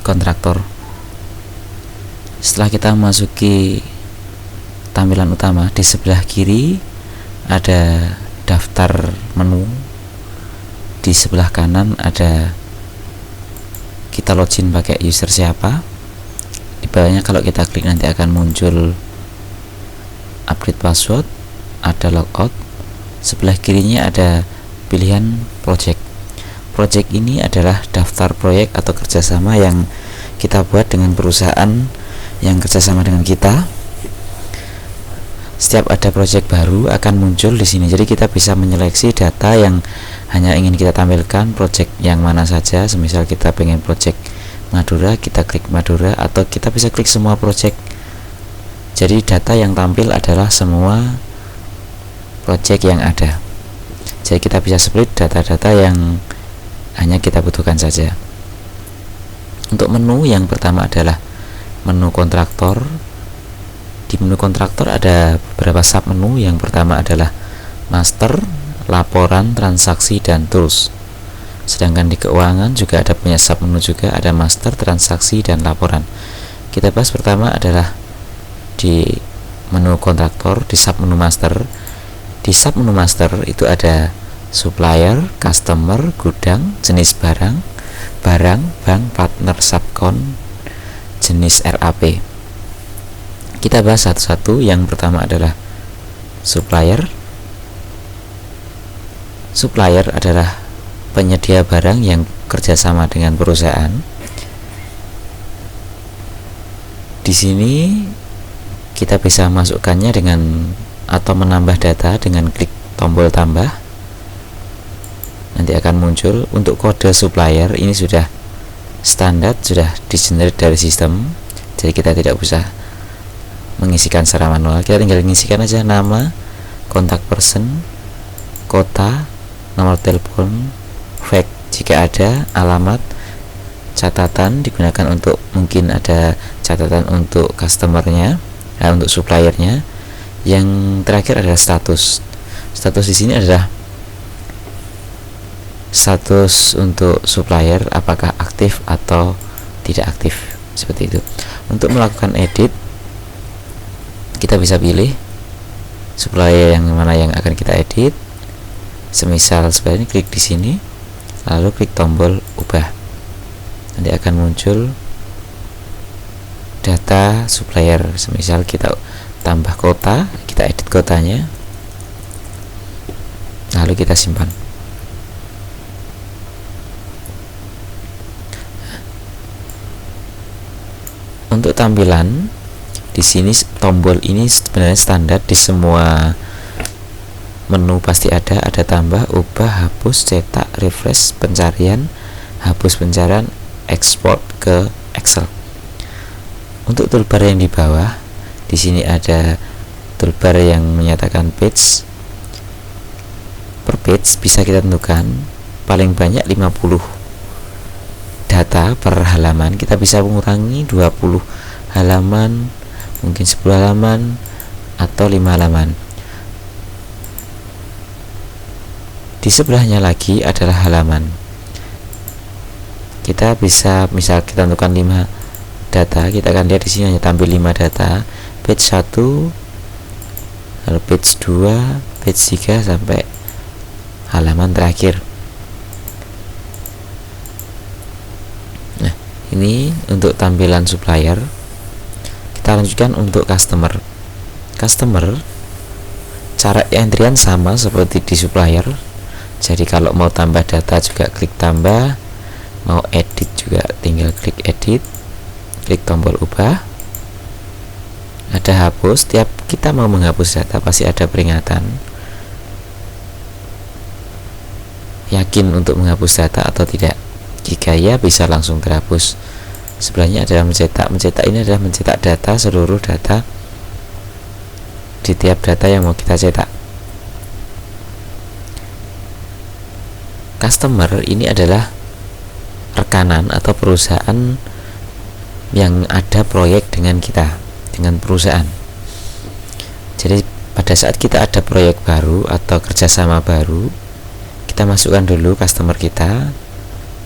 kontraktor. Setelah kita memasuki tampilan utama, di sebelah kiri ada daftar menu, di sebelah kanan ada kita login pakai user siapa. Di bawahnya kalau kita klik nanti akan muncul update password, ada logout. Sebelah kirinya ada pilihan project. Project ini adalah daftar proyek atau kerjasama yang kita buat dengan perusahaan yang kerjasama dengan kita. Setiap ada project baru akan muncul di sini. Jadi kita bisa menyeleksi data yang hanya ingin kita tampilkan, project yang mana saja. Semisal kita pengen project Madura, kita klik Madura, atau kita bisa klik semua project. Jadi data yang tampil adalah semua project yang ada. Jadi kita bisa split data-data yang hanya kita butuhkan saja. Untuk menu yang pertama adalah menu kontraktor. Di menu kontraktor ada beberapa sub menu. Yang pertama adalah master, laporan, transaksi, dan tools. Sedangkan di keuangan juga ada punya sub menu juga, ada master, transaksi, dan laporan. Kita bahas pertama adalah di menu kontraktor, di sub menu master. Di sub menu master itu ada supplier, customer, gudang, jenis barang, bank, partner, subkon, jenis RAP. Kita bahas satu-satu. Yang pertama adalah supplier. Supplier adalah penyedia barang yang kerjasama dengan perusahaan. Di sini kita bisa masukkannya dengan atau menambah data dengan klik tombol tambah. Nanti akan muncul. Untuk kode supplier ini sudah standar, sudah di-generate dari sistem, jadi kita tidak usah mengisikan secara manual. Kita tinggal mengisikan aja nama, kontak person, kota, nomor telepon, fax jika ada, alamat, catatan digunakan untuk mungkin ada catatan untuk customernya, untuk suppliernya. Yang terakhir adalah status. Status di sini adalah status untuk supplier, apakah aktif atau tidak aktif, seperti itu. Untuk melakukan edit, kita bisa pilih supplier yang mana yang akan kita edit. Semisal seperti ini, klik di sini, lalu klik tombol ubah. Nanti akan muncul data supplier. Semisal kita tambah kota, kita edit kotanya, lalu kita simpan. Untuk tampilan di sini, tombol ini sebenarnya standar di semua menu, pasti ada tambah, ubah, hapus, cetak, refresh, pencarian, hapus pencarian, ekspor ke Excel. Untuk toolbar yang di bawah, di sini ada toolbar yang menyatakan page. Per page bisa kita tentukan paling banyak 50 data per halaman. Kita bisa mengurangi 20 halaman, mungkin 10 halaman, atau 5 halaman. Di sebelahnya lagi adalah halaman. Kita bisa, misal kita tentukan 5 data, kita akan lihat di sini hanya tampil 5 data. Page 1, lalu page 2, page 3, sampai halaman terakhir. Nah, ini untuk tampilan supplier. Kita lanjutkan untuk customer. Customer, cara entrian sama seperti di supplier. Jadi kalau mau tambah data juga klik tambah, mau edit juga tinggal klik edit, klik tombol ubah. Ada hapus. Tiap kita mau menghapus data pasti ada peringatan. Yakin untuk menghapus data atau tidak? Jika ya, bisa langsung terhapus. Sebelahnya adalah mencetak. Mencetak ini adalah mencetak data, seluruh data di tiap data yang mau kita cetak. Customer ini adalah rekanan atau perusahaan yang ada proyek dengan kita, dengan perusahaan. Jadi pada saat kita ada proyek baru atau kerjasama baru, kita masukkan dulu customer kita,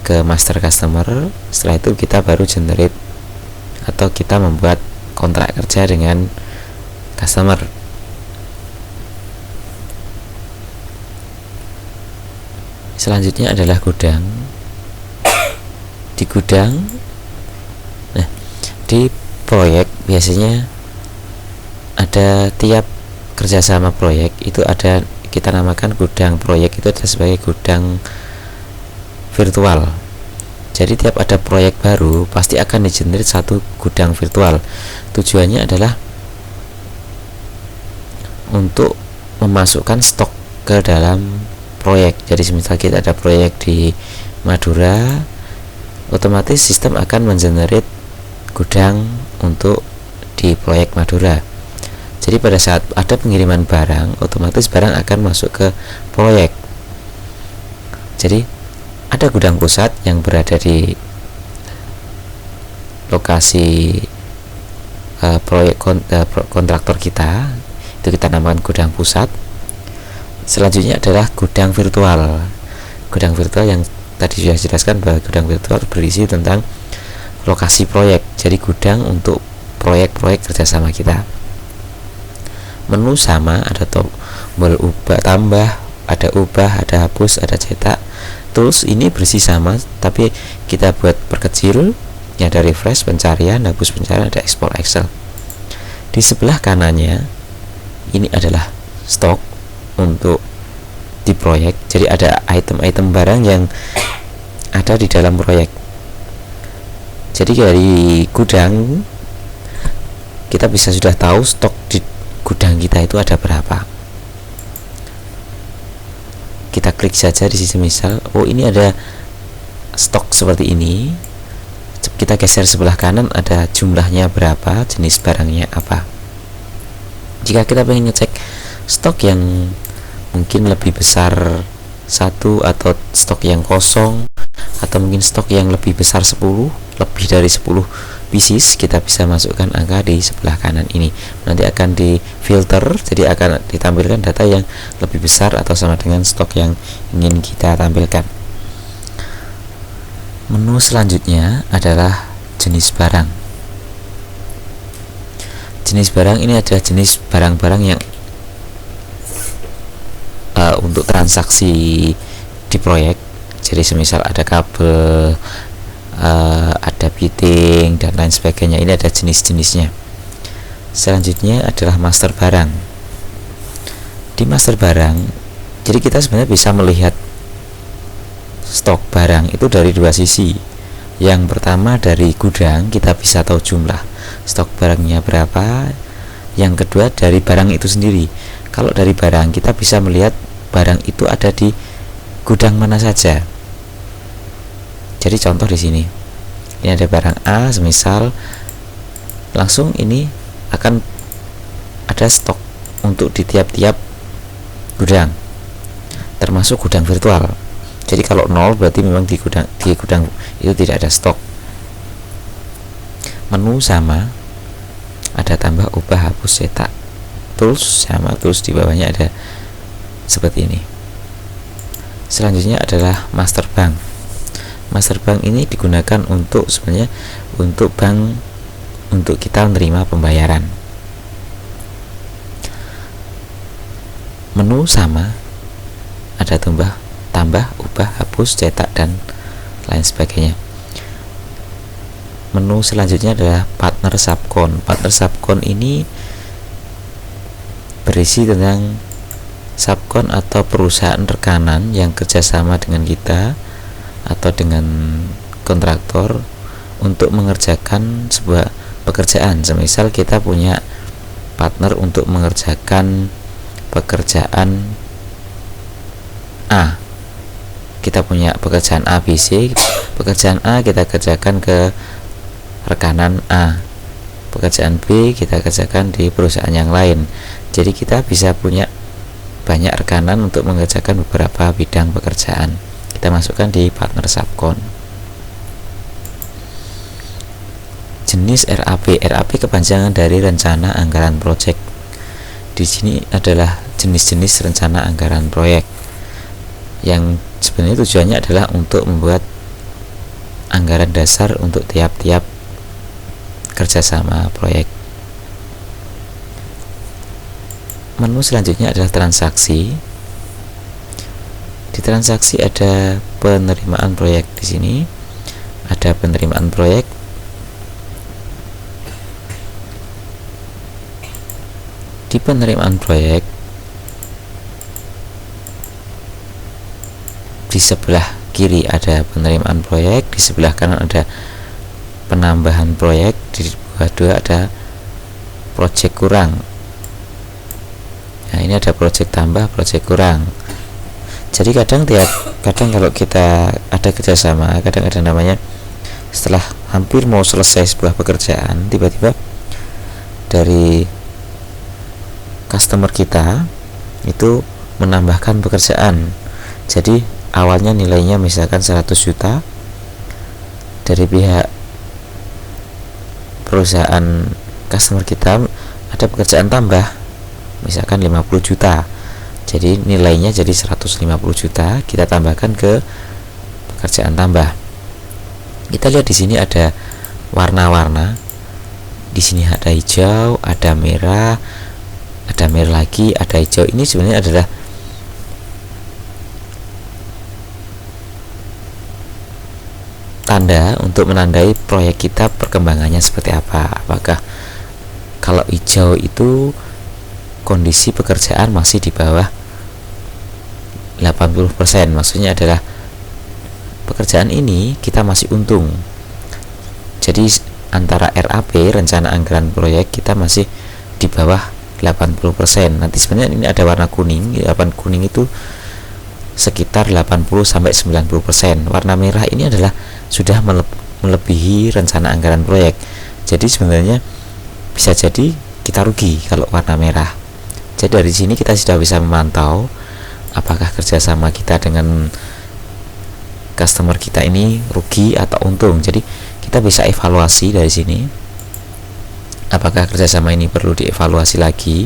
ke master customer. Setelah itu kita baru generate atau kita membuat kontrak kerja dengan customer. Selanjutnya adalah gudang. Di gudang, nah di proyek biasanya ada tiap kerjasama proyek itu ada, kita namakan gudang proyek itu ada sebagai gudang virtual. Jadi tiap ada proyek baru pasti akan di-generate satu gudang virtual. Tujuannya adalah untuk memasukkan stok ke dalam proyek. Jadi semisal kita ada proyek di Madura, otomatis sistem akan mengenerate gudang untuk di proyek Madura. Jadi pada saat ada pengiriman barang, otomatis barang akan masuk ke proyek. Jadi ada gudang pusat yang berada di lokasi proyek kontraktor kita, itu kita namakan gudang pusat. Selanjutnya adalah gudang virtual. Gudang virtual yang tadi sudah dijelaskan bahwa gudang virtual berisi tentang lokasi proyek, jadi gudang untuk proyek-proyek kerjasama kita. Menu sama, ada tombol ubah tambah, ada ubah, ada hapus, ada cetak. Tools ini bersih sama, tapi kita buat perkecil. Ini ada refresh pencarian, hapus pencarian, ada export Excel. Di sebelah kanannya ini adalah stok untuk di proyek. Jadi ada item-item barang yang ada di dalam proyek. Jadi dari gudang kita bisa sudah tahu stok di gudang kita itu ada berapa. Kita klik saja di sini, misal oh ini ada stok seperti ini, kita geser sebelah kanan, ada jumlahnya berapa, jenis barangnya apa. Jika kita ingin ngecek stok yang mungkin lebih besar satu, atau stok yang kosong, atau mungkin stok yang lebih besar 10, lebih dari 10 pieces, kita bisa masukkan angka di sebelah kanan ini. Nanti akan di filter, jadi akan ditampilkan data yang lebih besar atau sama dengan stok yang ingin kita tampilkan. Menu selanjutnya adalah jenis barang. Jenis barang ini adalah jenis barang-barang yang untuk transaksi di proyek. Jadi semisal ada kabel, ada fitting dan lain sebagainya, ini ada jenis-jenisnya. Selanjutnya adalah master barang. Di master barang, jadi kita sebenarnya bisa melihat stok barang itu dari dua sisi. Yang pertama dari gudang, kita bisa tahu jumlah stok barangnya berapa. Yang kedua dari barang itu sendiri. Kalau dari barang, kita bisa melihat barang itu ada di gudang mana saja. Jadi contoh di sini, ini ada barang A, semisal langsung ini akan ada stok untuk di tiap-tiap gudang, termasuk gudang virtual. Jadi kalau 0 berarti memang di gudang itu tidak ada stok. Menu sama, ada tambah, ubah, hapus, cetak. Tools sama, tools di bawahnya ada seperti ini. Selanjutnya adalah master bank. Master bank ini digunakan untuk sebenarnya untuk bank, untuk kita menerima pembayaran. Menu sama, ada tambah, ubah, hapus, cetak dan lain sebagainya. Menu selanjutnya adalah partner subcon. Partner subcon ini berisi tentang subcon atau perusahaan rekanan yang kerjasama dengan kita atau dengan kontraktor untuk mengerjakan sebuah pekerjaan. Semisal kita punya partner untuk mengerjakan pekerjaan A, kita punya pekerjaan A, B, C. Pekerjaan A kita kerjakan ke rekanan A, pekerjaan B kita kerjakan di perusahaan yang lain. Jadi kita bisa punya banyak rekanan untuk mengerjakan beberapa bidang pekerjaan. Kita masukkan di partner subcon. Jenis RAP. RAP kepanjangan dari rencana anggaran proyek. Di sini adalah jenis-jenis rencana anggaran proyek yang sebenarnya tujuannya adalah untuk membuat anggaran dasar untuk tiap-tiap kerjasama proyek. Menu selanjutnya adalah transaksi. Di transaksi ada penerimaan proyek. Di sini ada penerimaan proyek. Di penerimaan proyek, di sebelah kiri ada penerimaan proyek, di sebelah kanan ada penambahan proyek, di bawah dua ada project kurang. Nah, ini ada project tambah, project kurang. Jadi kadang kalau kita ada kerjasama, kadang ada namanya setelah hampir mau selesai sebuah pekerjaan, tiba-tiba dari customer kita itu menambahkan pekerjaan. Jadi awalnya nilainya misalkan 100 juta, dari pihak perusahaan customer kita ada pekerjaan tambah misalkan 50 juta, jadi nilainya jadi 150 juta, kita tambahkan ke pekerjaan tambah. Kita lihat di sini ada warna-warna, di sini ada hijau, ada merah lagi, ada hijau. Ini sebenarnya adalah tanda untuk menandai proyek kita perkembangannya seperti apa. Apakah kalau hijau itu kondisi pekerjaan masih di bawah 80%, maksudnya adalah pekerjaan ini kita masih untung. Jadi antara RAP, rencana anggaran proyek, kita masih di bawah 80%. Nanti sebenarnya ini ada warna kuning. Warna kuning itu sekitar 80-90%. Warna merah ini adalah sudah melebihi rencana anggaran proyek. Jadi sebenarnya bisa jadi kita rugi kalau warna merah. Jadi dari sini kita sudah bisa memantau apakah kerjasama kita dengan customer kita ini rugi atau untung. Jadi kita bisa evaluasi dari sini, apakah kerjasama ini perlu dievaluasi lagi,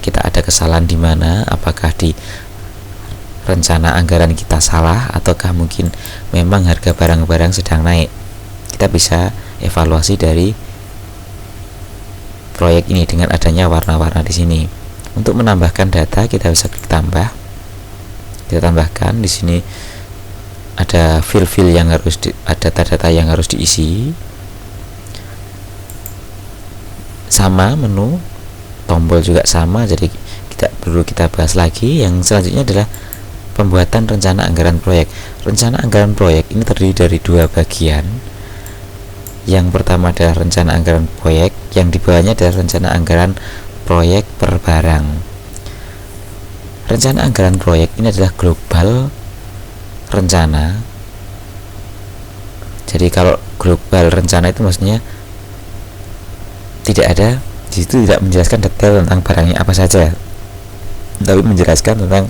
kita ada kesalahan di mana, apakah di rencana anggaran kita salah, ataukah mungkin memang harga barang-barang sedang naik. Kita bisa evaluasi dari proyek ini dengan adanya warna-warna di sini. Untuk menambahkan data, kita bisa klik tambah. Kita tambahkan di sini ada fil-fil yang harus ada data-data yang harus diisi. Sama menu tombol juga sama, jadi perlu kita bahas lagi. Yang selanjutnya adalah pembuatan rencana anggaran proyek. Rencana anggaran proyek ini terdiri dari dua bagian. Yang pertama adalah rencana anggaran proyek, yang di bawahnya adalah rencana anggaran proyek per barang. Rencana anggaran proyek ini adalah global rencana. Jadi kalau global rencana itu maksudnya tidak ada di situ, tidak menjelaskan detail tentang barangnya apa saja, tapi menjelaskan tentang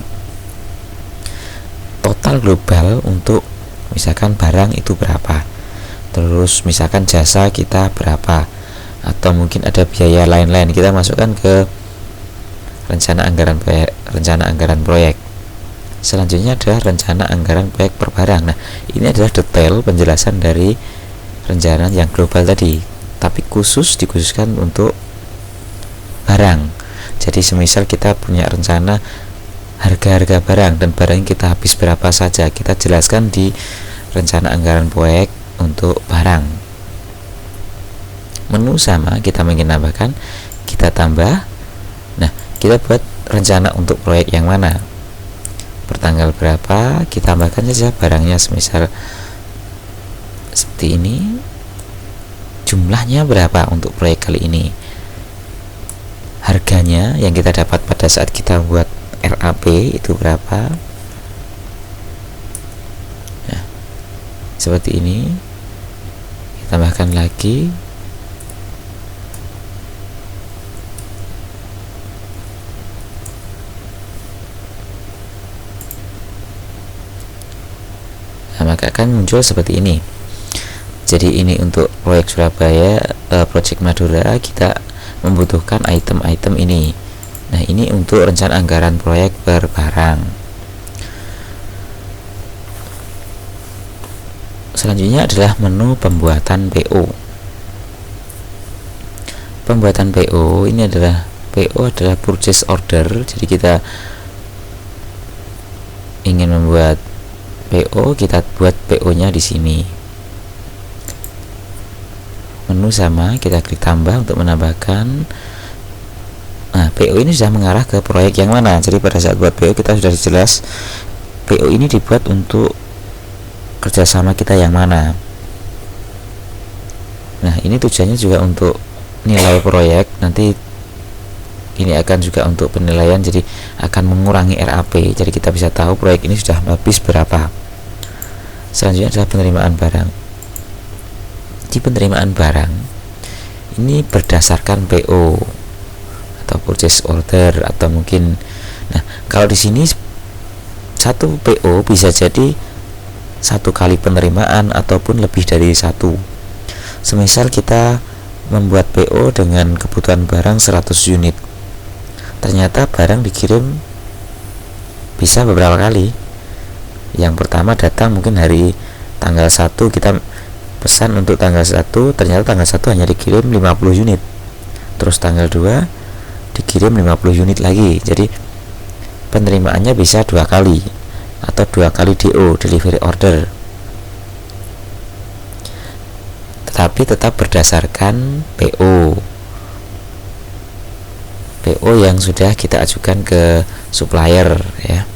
total global untuk misalkan barang itu berapa, terus misalkan jasa kita berapa, atau mungkin ada biaya lain-lain, kita masukkan ke rencana anggaran proyek. Selanjutnya adalah rencana anggaran proyek per barang. Nah, ini adalah detail penjelasan dari rencana yang global tadi, tapi dikhususkan untuk barang. Jadi semisal kita punya rencana harga-harga barang dan barang kita habis berapa saja, kita jelaskan di rencana anggaran proyek untuk barang. Menu sama, kita ingin nambahkan, kita tambah. Nah, kita buat rencana untuk proyek yang mana, bertanggal berapa, kita tambahkan saja barangnya, semisal seperti ini. Jumlahnya berapa untuk proyek kali ini, harganya yang kita dapat pada saat kita buat RAP itu berapa. Nah, seperti ini. Kita tambahkan lagi. Nah, maka akan muncul seperti ini. Jadi ini untuk proyek Surabaya, proyek Madura, kita membutuhkan item-item ini. Nah, ini untuk rencana anggaran proyek per barang. Selanjutnya adalah menu pembuatan PO. Pembuatan PO ini adalah purchase order. Jadi kita ingin membuat PO, kita buat PO-nya di sini. Menu sama, kita klik tambah untuk menambahkan. Nah, PO ini sudah mengarah ke proyek yang mana. Jadi pada saat buat PO kita sudah jelas PO ini dibuat untuk kerjasama kita yang mana. Nah, ini tujuannya juga untuk nilai proyek. Nanti ini akan juga untuk penilaian, jadi akan mengurangi RAP. Jadi kita bisa tahu proyek ini sudah habis berapa. Selanjutnya adalah penerimaan barang. Di penerimaan barang ini berdasarkan PO atau purchase order, atau mungkin, nah kalau di sini satu PO bisa jadi satu kali penerimaan ataupun lebih dari satu. Semisal kita membuat PO dengan kebutuhan barang 100 unit, ternyata barang dikirim bisa beberapa kali. Yang pertama datang mungkin hari tanggal 1, kita pesan untuk tanggal 1, ternyata tanggal 1 hanya dikirim 50 unit, terus tanggal 2 dikirim 50 unit lagi. Jadi penerimaannya bisa 2 kali atau 2 kali DO, delivery order, tetapi tetap berdasarkan PO yang sudah kita ajukan ke supplier ya.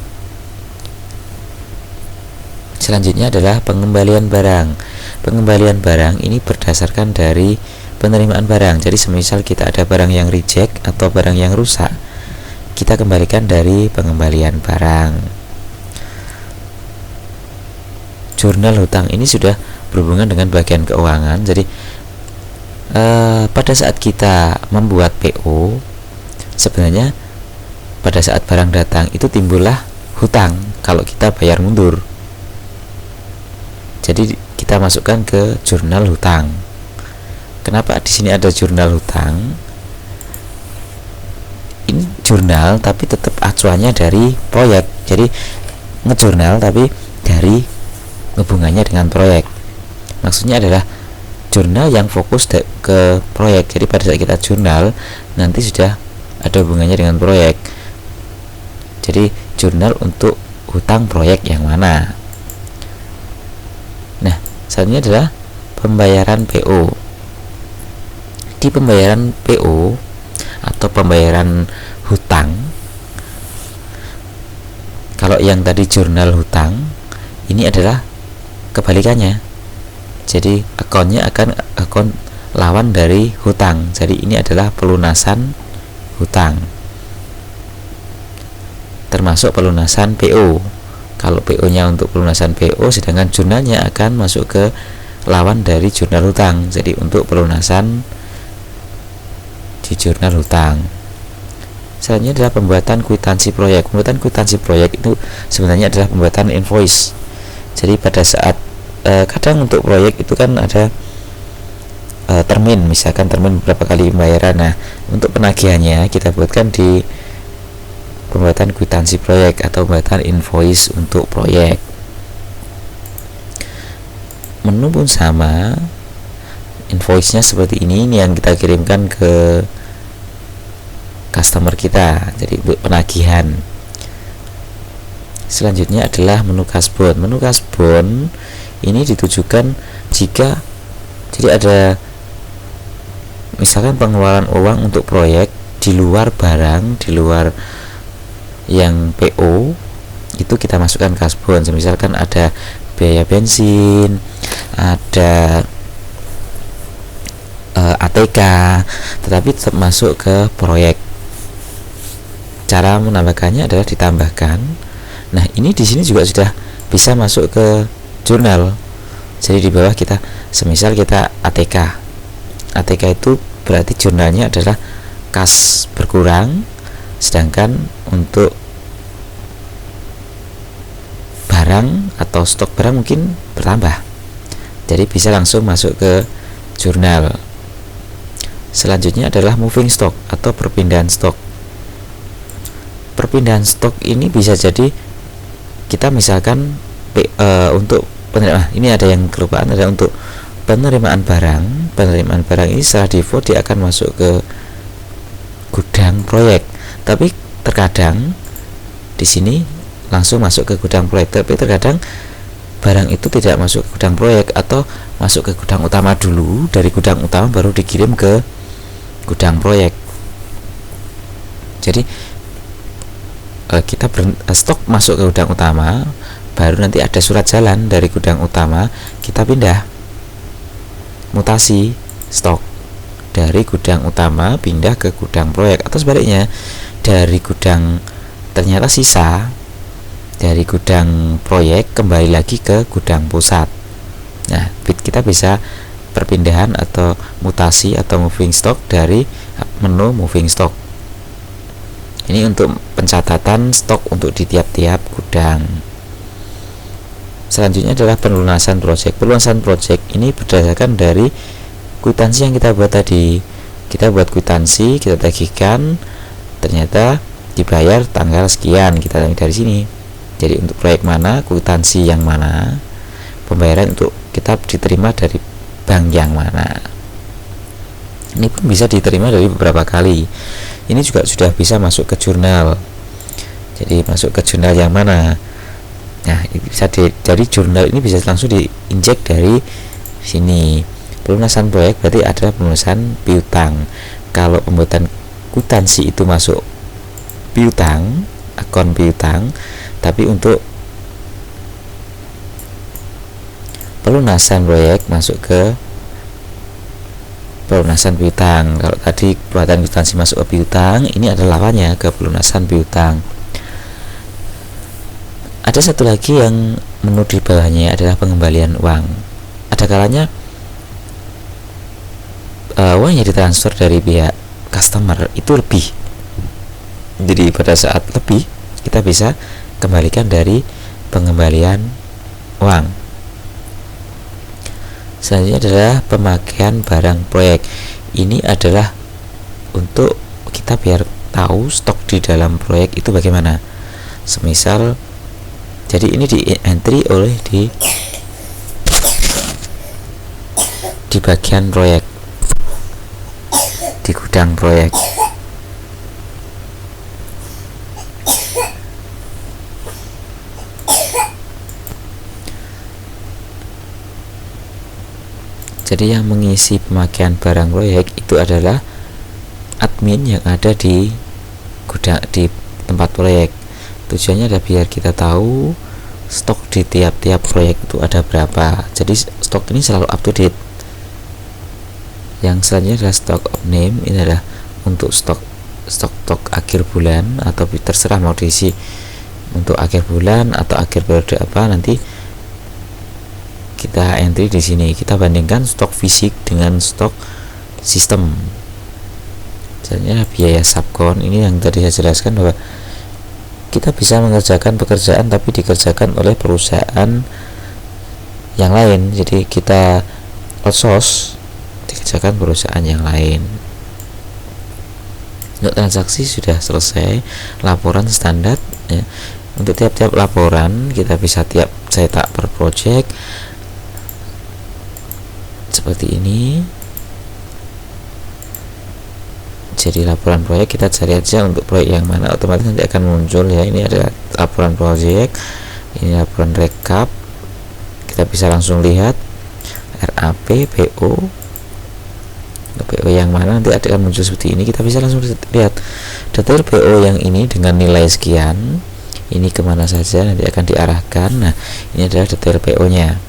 Selanjutnya adalah pengembalian barang. Pengembalian barang ini berdasarkan dari penerimaan barang. Jadi semisal kita ada barang yang reject atau barang yang rusak, kita kembalikan dari pengembalian barang. Jurnal hutang ini sudah berhubungan dengan bagian keuangan. Jadi pada saat kita membuat PO, sebenarnya pada saat barang datang itu timbullah hutang kalau kita bayar mundur. Jadi kita masukkan ke jurnal hutang. Kenapa di sini ada jurnal hutang? Ini jurnal tapi tetap acuannya dari proyek. Jadi ngejurnal tapi dari hubungannya dengan proyek. Maksudnya adalah jurnal yang fokus ke proyek. Jadi pada saat kita jurnal nanti sudah ada hubungannya dengan proyek. Jadi jurnal untuk hutang proyek yang mana. Nah, selanjutnya adalah pembayaran PO. Di pembayaran PO atau pembayaran hutang, kalau yang tadi jurnal hutang, ini adalah kebalikannya. Jadi akunnya akan akun lawan dari hutang. Jadi ini adalah pelunasan hutang, termasuk pelunasan PO. Kalau PO-nya untuk pelunasan PO, sedangkan jurnalnya akan masuk ke lawan dari jurnal hutang. Jadi untuk pelunasan di jurnal hutang. Selanjutnya adalah pembuatan kwitansi proyek. Pembuatan kwitansi proyek itu sebenarnya adalah pembuatan invoice. Jadi pada saat kadang untuk proyek itu kan ada termin, misalkan termin beberapa kali pembayaran. Nah, untuk penagihannya kita buatkan di pembuatan kwitansi proyek atau pembuatan invoice untuk proyek. Menu pun sama, invoice-nya seperti ini yang kita kirimkan ke customer kita, jadi untuk penagihan. Selanjutnya adalah menu kasbon. Menu kasbon ini ditujukan jika jadi ada misalkan pengeluaran uang untuk proyek di luar barang, di luar yang PO, itu kita masukkan kasbon. Misalkan ada biaya bensin, ada ATK, tetapi tetap masuk ke proyek. Cara menambahkannya adalah ditambahkan. Nah, ini di sini juga sudah bisa masuk ke jurnal. Jadi di bawah kita, semisal kita ATK. ATK itu berarti jurnalnya adalah kas berkurang, sedangkan untuk barang atau stok barang mungkin bertambah. Jadi bisa langsung masuk ke jurnal. Selanjutnya adalah moving stock atau perpindahan stok. Perpindahan stok ini bisa jadi kita misalkan untuk ini ada yang kelupaan, ada untuk penerimaan barang. Penerimaan barang ini setelah default dia akan masuk ke gudang proyek, tapi terkadang di sini langsung masuk ke gudang proyek, tapi terkadang barang itu tidak masuk ke gudang proyek atau masuk ke gudang utama dulu, dari gudang utama baru dikirim ke gudang proyek. Jadi kita stok masuk ke gudang utama, baru nanti ada surat jalan dari gudang utama, kita pindah mutasi stok dari gudang utama pindah ke gudang proyek, atau sebaliknya dari gudang ternyata sisa dari gudang proyek kembali lagi ke gudang pusat. Nah, kita bisa perpindahan atau mutasi atau moving stock dari menu moving stock. Ini untuk pencatatan stok untuk di tiap-tiap gudang. Selanjutnya adalah pelunasan project. Pelunasan project ini berdasarkan dari kwitansi yang kita buat tadi. Kita buat kwitansi, kita tagihkan, ternyata dibayar tanggal sekian, kita tagih dari sini. Jadi untuk proyek mana, kwitansi yang mana, pembayaran untuk kita diterima dari bank yang mana. Ini pun bisa diterima dari beberapa kali. Ini juga sudah bisa masuk ke jurnal. Jadi masuk ke jurnal yang mana? Nah, bisa dari jurnal ini bisa langsung diinjek dari sini. Pelunasan proyek berarti adalah pelunasan piutang. Kalau pembuatan kwitansi itu masuk piutang, akun piutang, tapi untuk pelunasan proyek masuk ke pelunasan piutang. Kalau tadi pembuatan kwitansi masuk ke piutang, ini adalah lawannya ke pelunasan piutang. Ada satu lagi yang menu di bawahnya adalah pengembalian uang. Ada kalanya uang yang ditransfer dari pihak customer itu lebih, jadi pada saat lebih kita bisa kembalikan dari pengembalian uang. Selanjutnya adalah pemakaian barang proyek. Ini adalah untuk kita biar tahu stok di dalam proyek itu bagaimana. Semisal, jadi ini di entry oleh di bagian proyek, di gudang proyek. Jadi yang mengisi pemakaian barang proyek itu adalah admin yang ada di gudang, di tempat proyek. Tujuannya adalah biar kita tahu stok di tiap-tiap proyek itu ada berapa. Jadi stok ini selalu up to date. Yang selanjutnya adalah stock of name. Ini adalah untuk stok akhir bulan, atau terserah mau diisi untuk akhir bulan atau akhir periode apa, nanti kita entry di sini. Kita bandingkan stok fisik dengan stok sistem. Selanjutnya biaya subkon. Ini yang tadi saya jelaskan bahwa kita bisa mengerjakan pekerjaan tapi dikerjakan oleh perusahaan yang lain. Jadi kita outsource, dikerjakan perusahaan yang lain. Untuk transaksi sudah selesai, laporan standar ya. Untuk tiap-tiap laporan kita bisa cetak per project seperti ini. Jadi laporan proyek kita cari aja untuk proyek yang mana, otomatis nanti akan muncul ya. Ini adalah laporan proyek, ini laporan rekap, kita bisa langsung lihat RAP, PO yang mana nanti akan muncul seperti ini. Kita bisa langsung lihat detail PO yang ini dengan nilai sekian, ini kemana saja nanti akan diarahkan. Nah, ini adalah detail PO nya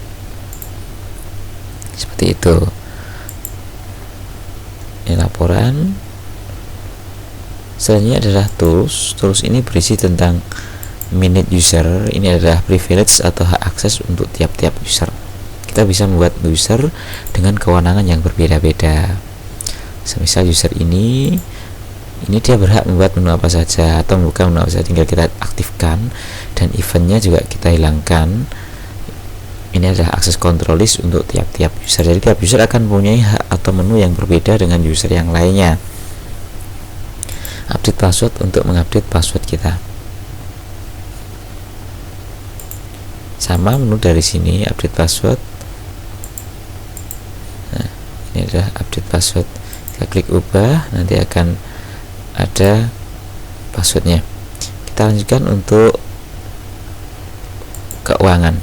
seperti itu. Ini laporan. Selanjutnya adalah tools. Tools ini berisi tentang manage user. Ini adalah privilege atau hak akses untuk tiap-tiap user. Kita bisa membuat user dengan kewenangan yang berbeda-beda. Semisal user ini dia berhak membuat menu apa saja atau membuka menu apa saja, tinggal kita aktifkan, dan eventnya juga kita hilangkan. Ini adalah akses control list untuk tiap-tiap user. Jadi tiap user akan mempunyai hak atau menu yang berbeda dengan user yang lainnya. Update password untuk mengupdate password kita. sama menu dari sini update password. Nah, ini adalah update password, kita klik ubah, nanti akan ada passwordnya. Kita lanjutkan untuk keuangan.